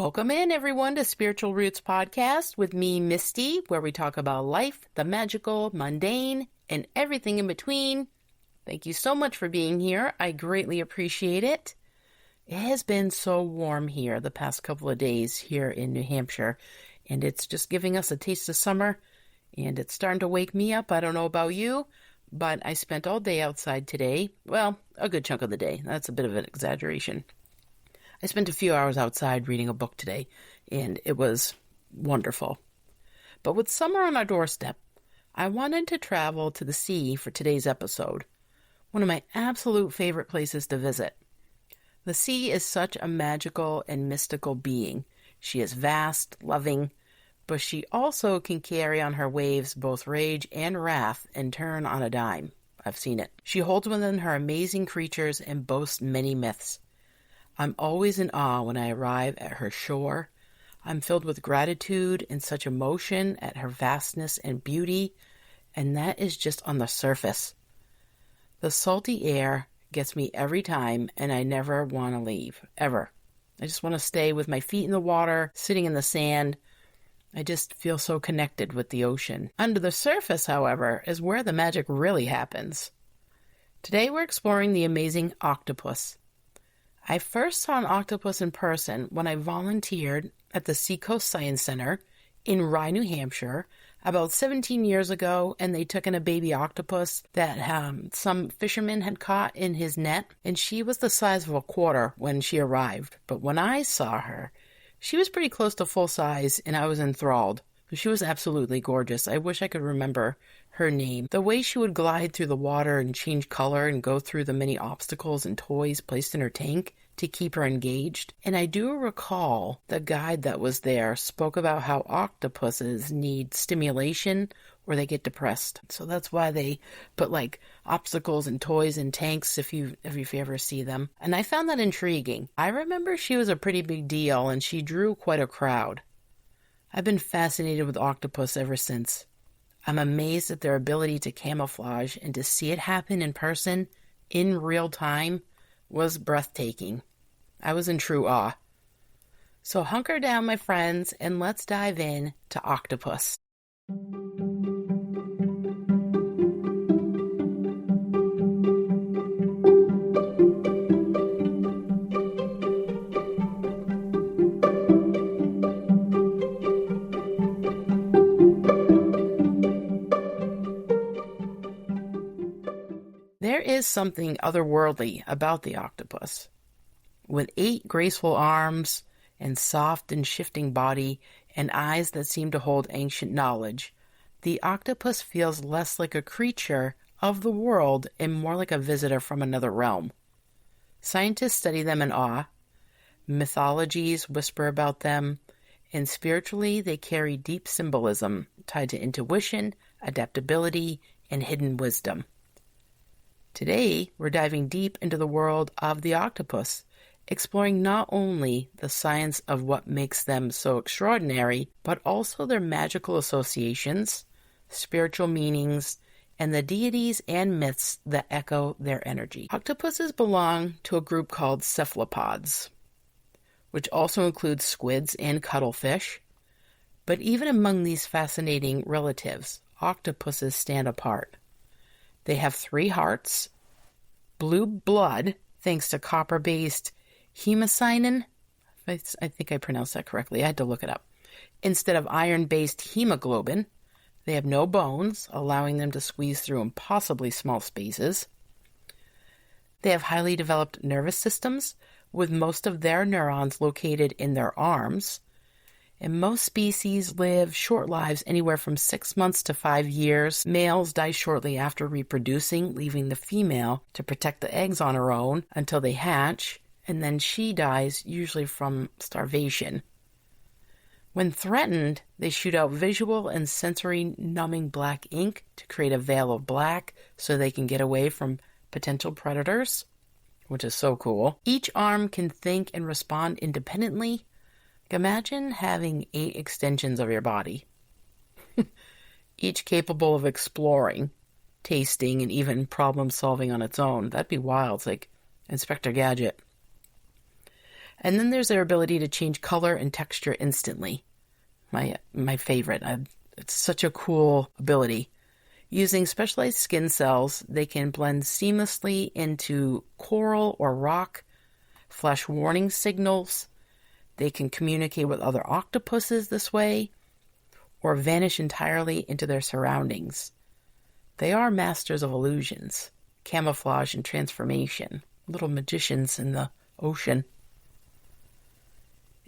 Welcome in, everyone, to Spiritual Roots Podcast with me, Misty, where we talk about life, the magical, mundane, and everything in between. Thank you so much for being here. I greatly appreciate it. It has been so warm here the past couple of days here in New Hampshire, and it's just giving us a taste of summer, and it's starting to wake me up. I don't know about you, but I spent all day outside today. Well, a good chunk of the day. That's a bit of an exaggeration. I spent a few hours outside reading a book today, and it was wonderful. But with summer on our doorstep, I wanted to travel to the sea for today's episode, one of my absolute favorite places to visit. The sea is such a magical and mystical being. She is vast, loving, but she also can carry on her waves both rage and wrath and turn on a dime. I've seen it. She holds within her amazing creatures and boasts many myths. I'm always in awe when I arrive at her shore. I'm filled with gratitude and such emotion at her vastness and beauty, and that is just on the surface. The salty air gets me every time, and I never want to leave, ever. I just want to stay with my feet in the water, sitting in the sand. I just feel so connected with the ocean. Under the surface, however, is where the magic really happens. Today we're exploring the amazing octopus. I first saw an octopus in person when I volunteered at the Seacoast Science Center in Rye, New Hampshire, about 17 years ago, and they took in a baby octopus that some fisherman had caught in his net, and she was the size of a quarter when she arrived. But when I saw her, she was pretty close to full size, and I was enthralled. She was absolutely gorgeous. I wish I could remember her name. The way she would glide through the water and change color and go through the many obstacles and toys placed in her tank to keep her engaged. And I do recall the guide that was there spoke about how octopuses need stimulation or they get depressed. So that's why they put like obstacles and toys in tanks if you ever see them. And I found that intriguing. I remember she was a pretty big deal and she drew quite a crowd. I've been fascinated with octopus ever since. I'm amazed at their ability to camouflage, and to see it happen in person, in real time, was breathtaking. I was in true awe. So hunker down, my friends, and let's dive in to octopus. There is something otherworldly about the octopus. With 8 graceful arms and soft and shifting body and eyes that seem to hold ancient knowledge, the octopus feels less like a creature of the world and more like a visitor from another realm. Scientists study them in awe, mythologies whisper about them, and spiritually they carry deep symbolism tied to intuition, adaptability, and hidden wisdom. Today, we're diving deep into the world of the octopus, exploring not only the science of what makes them so extraordinary, but also their magical associations, spiritual meanings, and the deities and myths that echo their energy. Octopuses belong to a group called cephalopods, which also includes squids and cuttlefish. But even among these fascinating relatives, octopuses stand apart. They have 3 hearts, blue blood, thanks to copper-based hemocyanin. I think I pronounced that correctly. I had to look it up. Instead of iron-based hemoglobin, they have no bones, allowing them to squeeze through impossibly small spaces. They have highly developed nervous systems, with most of their neurons located in their arms. And most species live short lives, anywhere from 6 months to 5 years. Males die shortly after reproducing, leaving the female to protect the eggs on her own until they hatch, and then she dies, usually from starvation. When threatened, they shoot out visual and sensory numbing black ink to create a veil of black so they can get away from potential predators, which is so cool. Each arm can think and respond independently. Imagine having 8 extensions of your body, each capable of exploring, tasting, and even problem solving on its own. That'd be wild. It's like Inspector Gadget. And then there's their ability to change color and texture instantly. My favorite. It's such a cool ability. Using specialized skin cells, they can blend seamlessly into coral or rock, flash warning signals. They can communicate with other octopuses this way, or vanish entirely into their surroundings. They are masters of illusions, camouflage, and transformation, little magicians in the ocean.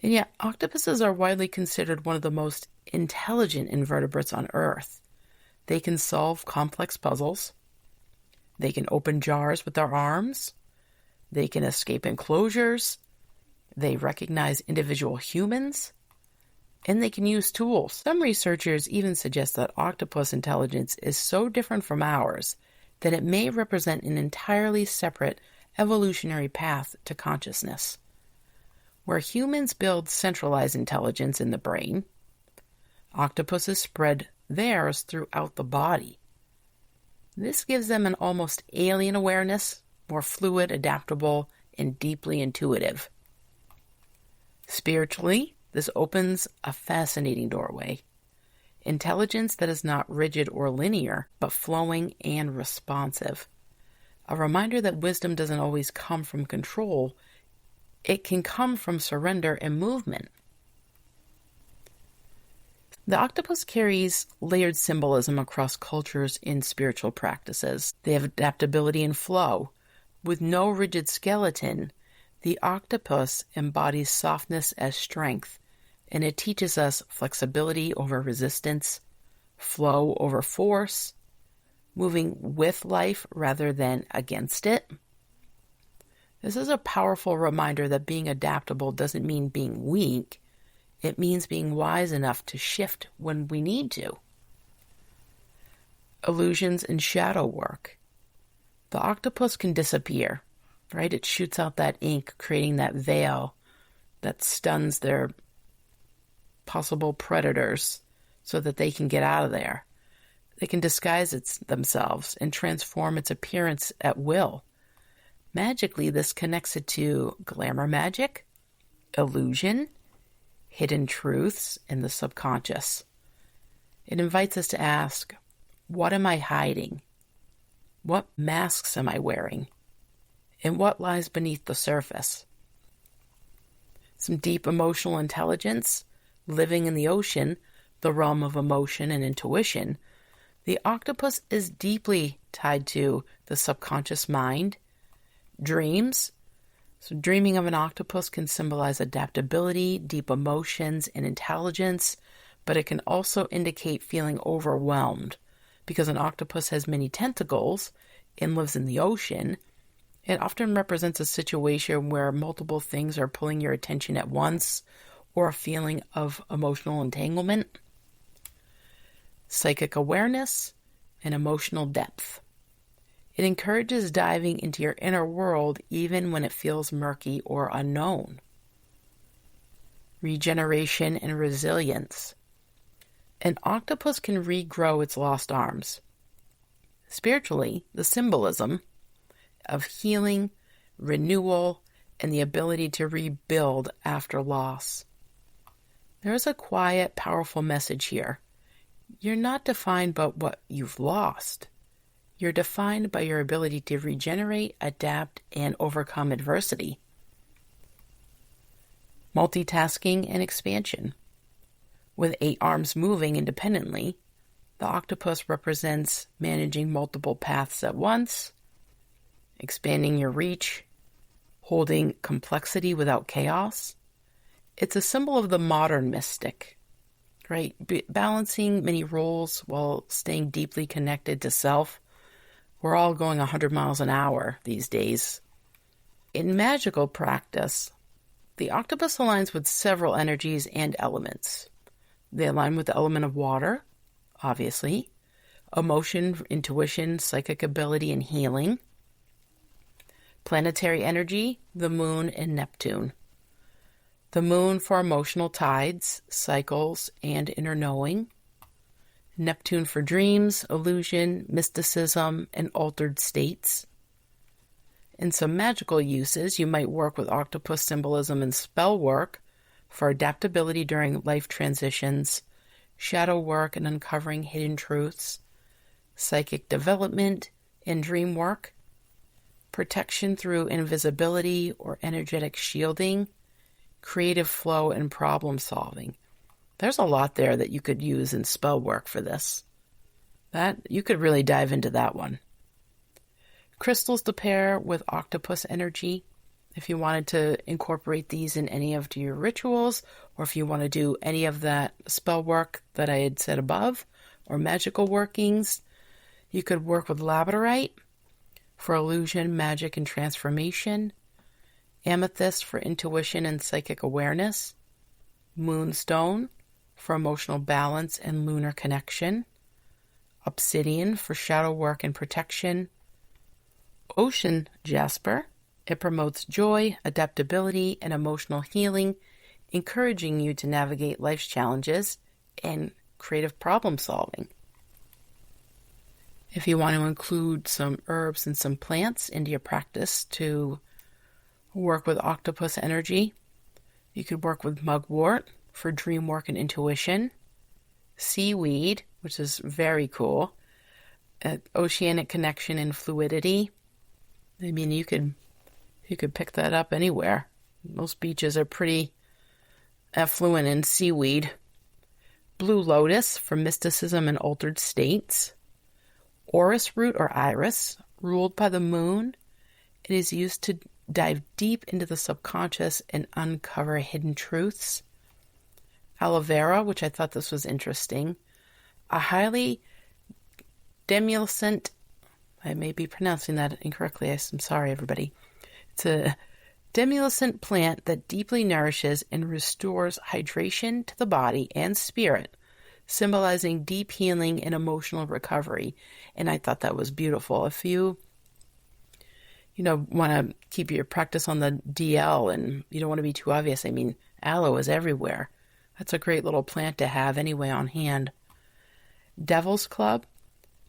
And yet, octopuses are widely considered one of the most intelligent invertebrates on Earth. They can solve complex puzzles. They can open jars with their arms. They can escape enclosures. They recognize individual humans. And they can use tools. Some researchers even suggest that octopus intelligence is so different from ours that it may represent an entirely separate evolutionary path to consciousness. Where humans build centralized intelligence in the brain, octopuses spread theirs throughout the body. This gives them an almost alien awareness, more fluid, adaptable, and deeply intuitive. Spiritually, this opens a fascinating doorway. Intelligence that is not rigid or linear, but flowing and responsive. A reminder that wisdom doesn't always come from control. It can come from surrender and movement. The octopus carries layered symbolism across cultures and spiritual practices. They have adaptability and flow. With no rigid skeleton, the octopus embodies softness as strength, and it teaches us flexibility over resistance, flow over force, moving with life rather than against it. This is a powerful reminder that being adaptable doesn't mean being weak. It means being wise enough to shift when we need to. Illusions and shadow work. The octopus can disappear, right? It shoots out that ink, creating that veil that stuns their possible predators so that they can get out of there. They can disguise themselves and transform its appearance at will. Magically, this connects it to glamour magic, illusion, hidden truths, and the subconscious. It invites us to ask, what am I hiding? What masks am I wearing? And what lies beneath the surface? Some deep emotional intelligence, living in the ocean, the realm of emotion and intuition. The octopus is deeply tied to the subconscious mind, dreams. So dreaming of an octopus can symbolize adaptability, deep emotions, and intelligence, but it can also indicate feeling overwhelmed. Because an octopus has many tentacles and lives in the ocean, it often represents a situation where multiple things are pulling your attention at once, or a feeling of emotional entanglement, psychic awareness, and emotional depth. It encourages diving into your inner world even when it feels murky or unknown. Regeneration and resilience. An octopus can regrow its lost arms. Spiritually, the symbolism of healing, renewal, and the ability to rebuild after loss. There is a quiet, powerful message here. You're not defined by what you've lost. You're defined by your ability to regenerate, adapt, and overcome adversity. Multitasking and expansion. With 8 arms moving independently, the octopus represents managing multiple paths at once, expanding your reach, holding complexity without chaos. It's a symbol of the modern mystic, right? Balancing many roles while staying deeply connected to self. We're all going 100 miles an hour these days. In magical practice, the octopus aligns with several energies and elements. They align with the element of water, obviously, emotion, intuition, psychic ability, and healing. Planetary energy, the moon and Neptune. The moon for emotional tides, cycles, and inner knowing. Neptune for dreams, illusion, mysticism, and altered states. In some magical uses, you might work with octopus symbolism and spell work for adaptability during life transitions, shadow work and uncovering hidden truths, psychic development and dream work, protection through invisibility or energetic shielding, creative flow and problem solving. There's a lot there that you could use in spell work for this. That you could really dive into that one. Crystals to pair with octopus energy. If you wanted to incorporate these in any of your rituals, or if you want to do any of that spell work that I had said above, or magical workings, you could work with labradorite for illusion, magic, and transformation, amethyst for intuition and psychic awareness, moonstone for emotional balance and lunar connection, obsidian for shadow work and protection, ocean jasper. It promotes joy, adaptability, and emotional healing, encouraging you to navigate life's challenges and creative problem solving. If you want to include some herbs and some plants into your practice to work with octopus energy, you could work with mugwort for dream work and intuition, seaweed, which is very cool, oceanic connection and fluidity. I mean, you could pick that up anywhere. Most beaches are pretty affluent in seaweed. Blue lotus for mysticism and altered states. Orris root or iris, ruled by the moon. It is used to dive deep into the subconscious and uncover hidden truths. Aloe vera, which I thought this was interesting. A highly demulcent, I may be pronouncing that incorrectly, I'm sorry everybody. It's a demulcent plant that deeply nourishes and restores hydration to the body and spirit, symbolizing deep healing and emotional recovery. And I thought that was beautiful. If you want to keep your practice on the DL and you don't want to be too obvious, I mean, aloe is everywhere. That's a great little plant to have anyway on hand. Devil's Club,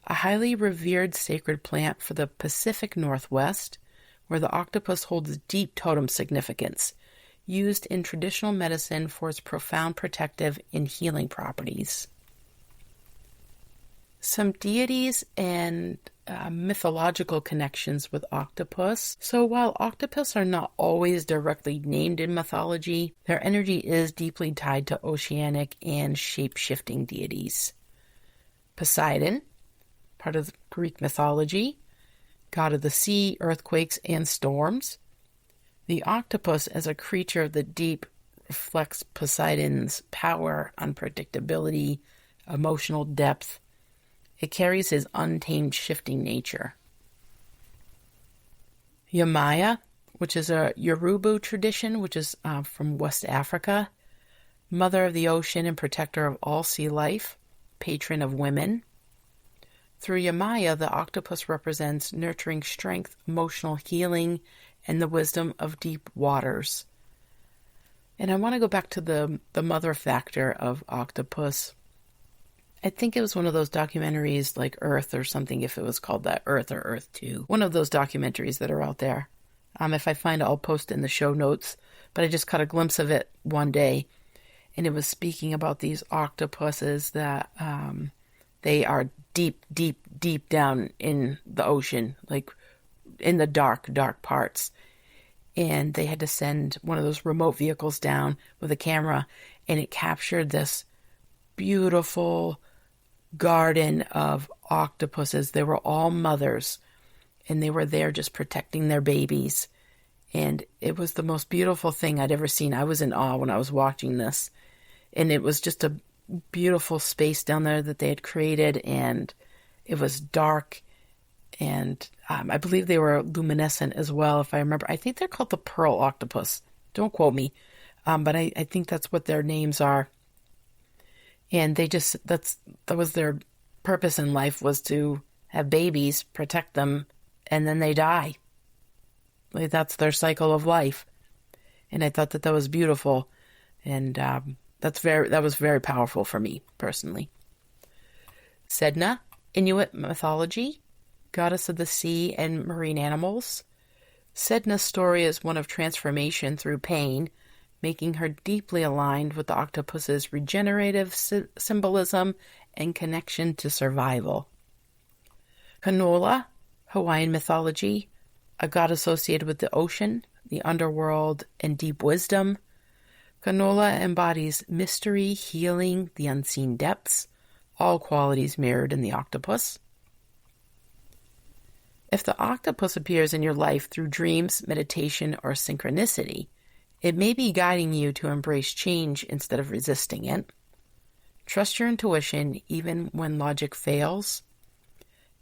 a highly revered sacred plant for the Pacific Northwest, where the octopus holds deep totem significance, used in traditional medicine for its profound protective and healing properties. Some deities and mythological connections with octopus. So while octopus are not always directly named in mythology, their energy is deeply tied to oceanic and shape-shifting deities. Poseidon, part of Greek mythology, god of the sea, earthquakes, and storms. The octopus, as a creature of the deep, reflects Poseidon's power, unpredictability, emotional depth. It carries his untamed, shifting nature. Yamaya, which is a Yoruba tradition, which is from West Africa. Mother of the ocean and protector of all sea life, patron of women. Through Yamaya, the octopus represents nurturing strength, emotional healing, and the wisdom of deep waters. And I want to go back to the mother factor of octopus. I think it was one of those documentaries like Earth or something, if it was called that, Earth or Earth 2. One of those documentaries that are out there. If I find it, I'll post it in the show notes. But I just caught a glimpse of it one day. And it was speaking about these octopuses that they are deep, deep, deep down in the ocean, like in the dark, dark parts. And they had to send one of those remote vehicles down with a camera, and it captured this beautiful garden of octopuses. They were all mothers, and they were there just protecting their babies. And it was the most beautiful thing I'd ever seen. I was in awe when I was watching this. And it was just a beautiful space down there that they had created, and it was dark. And I believe they were luminescent as well, if I remember. I think they're called the pearl octopus. Don't quote me. But I think that's what their names are. And that was their purpose in life, was to have babies, protect them, and then they die. Like, that's their cycle of life. And I thought that was beautiful. And that was very powerful for me, personally. Sedna, Inuit mythology, goddess of the sea and marine animals. Sedna's story is one of transformation through pain, making her deeply aligned with the octopus's regenerative symbolism and connection to survival. Kanola, Hawaiian mythology, a god associated with the ocean, the underworld, and deep wisdom. Kanola embodies mystery, healing, the unseen depths, all qualities mirrored in the octopus. If the octopus appears in your life through dreams, meditation, or synchronicity, it may be guiding you to embrace change instead of resisting it. Trust your intuition even when logic fails.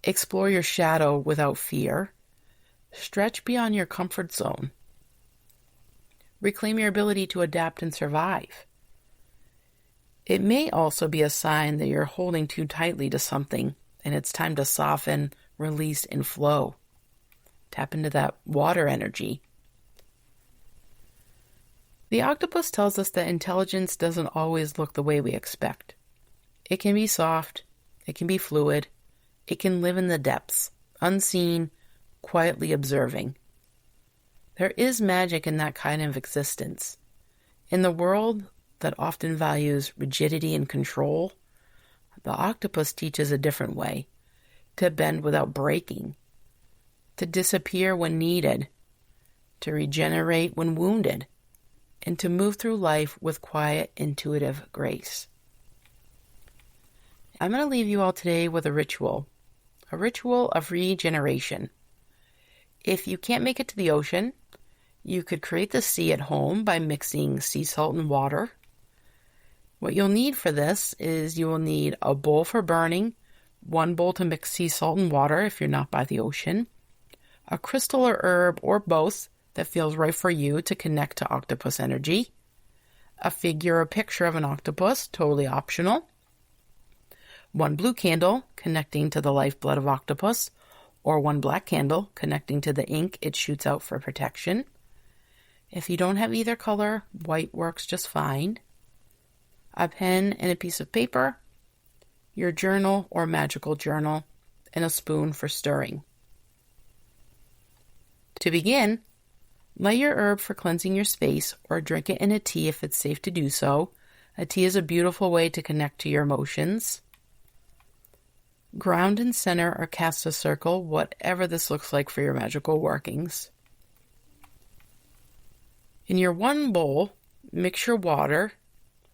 Explore your shadow without fear. Stretch beyond your comfort zone. Reclaim your ability to adapt and survive. It may also be a sign that you're holding too tightly to something and it's time to soften, release, and flow. Tap into that water energy. The octopus tells us that intelligence doesn't always look the way we expect. It can be soft, it can be fluid, it can live in the depths, unseen, quietly observing. There is magic in that kind of existence. In the world that often values rigidity and control, the octopus teaches a different way, to bend without breaking, to disappear when needed, to regenerate when wounded, and to move through life with quiet, intuitive grace. I'm going to leave you all today with a ritual of regeneration. If you can't make it to the ocean, you could create the sea at home by mixing sea salt and water. What you'll need for this is you will need a bowl for burning, one bowl to mix sea salt and water if you're not by the ocean, a crystal or herb or both that feels right for you to connect to octopus energy, a figure or picture of an octopus, totally optional, one blue candle connecting to the lifeblood of octopus, or one black candle connecting to the ink it shoots out for protection. If you don't have either color, white works just fine. A pen and a piece of paper, your journal or magical journal, and a spoon for stirring. To begin, light your herb for cleansing your space or drink it in a tea if it's safe to do so. A tea is a beautiful way to connect to your emotions. Ground and center or cast a circle, whatever this looks like for your magical workings. In your one bowl, mix your water,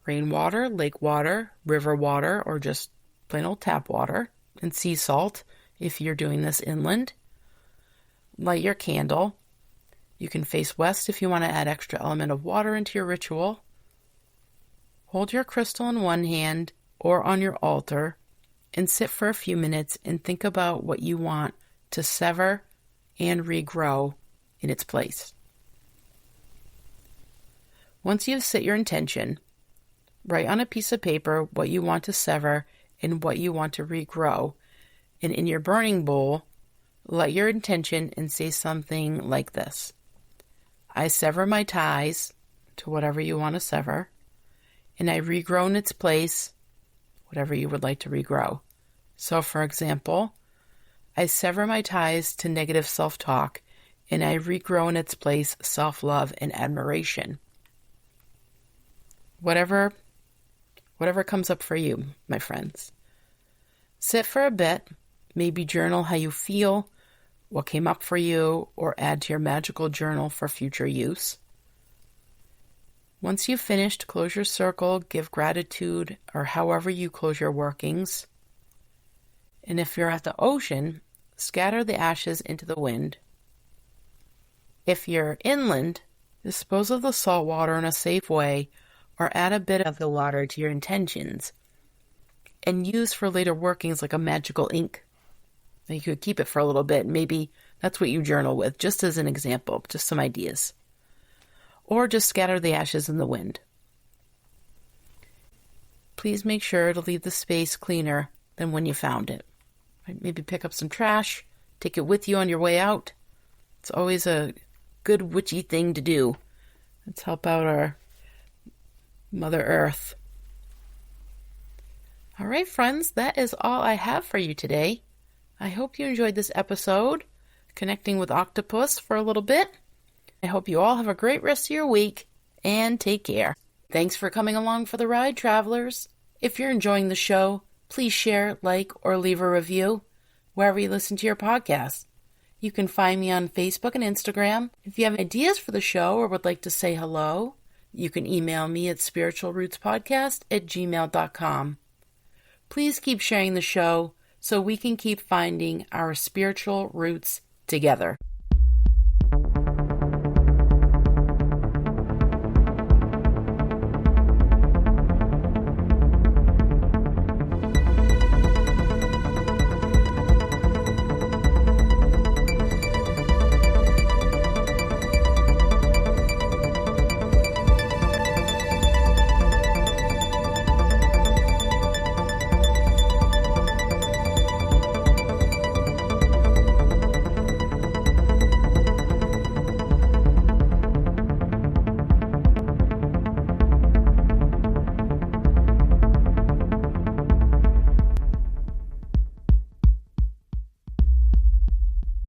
rainwater, lake water, river water, or just plain old tap water, and sea salt if you're doing this inland. Light your candle. You can face west if you want to add extra element of water into your ritual. Hold your crystal in one hand or on your altar and sit for a few minutes and think about what you want to sever and regrow in its place. Once you've set your intention, write on a piece of paper what you want to sever and what you want to regrow, and in your burning bowl, light your intention and say something like this: I sever my ties to whatever you want to sever, and I regrow in its place whatever you would like to regrow. So, for example, I sever my ties to negative self-talk, and I regrow in its place self-love and admiration. Whatever comes up for you, my friends. Sit for a bit, maybe journal how you feel, what came up for you, or add to your magical journal for future use. Once you've finished, close your circle, give gratitude, or however you close your workings. And if you're at the ocean, scatter the ashes into the wind. If you're inland, dispose of the salt water in a safe way, or add a bit of the water to your intentions, and use for later workings like a magical ink. You could keep it for a little bit. Maybe that's what you journal with, just as an example, just some ideas. Or just scatter the ashes in the wind. Please make sure to leave the space cleaner than when you found it. Maybe pick up some trash, take it with you on your way out. It's always a good witchy thing to do. Let's help out our Mother Earth. All right, friends, that is all I have for you today. I hope you enjoyed this episode. connecting with Octopus for a little bit. I hope you all have a great rest of your week, and take care. Thanks for coming along for the ride, travelers. If you're enjoying the show, please share, like, or leave a review wherever you listen to your podcast. You can find me on Facebook and Instagram. If you have ideas for the show or would like to say hello, you can email me at spiritualrootspodcast@gmail.com. Please keep sharing the show so we can keep finding our spiritual roots together.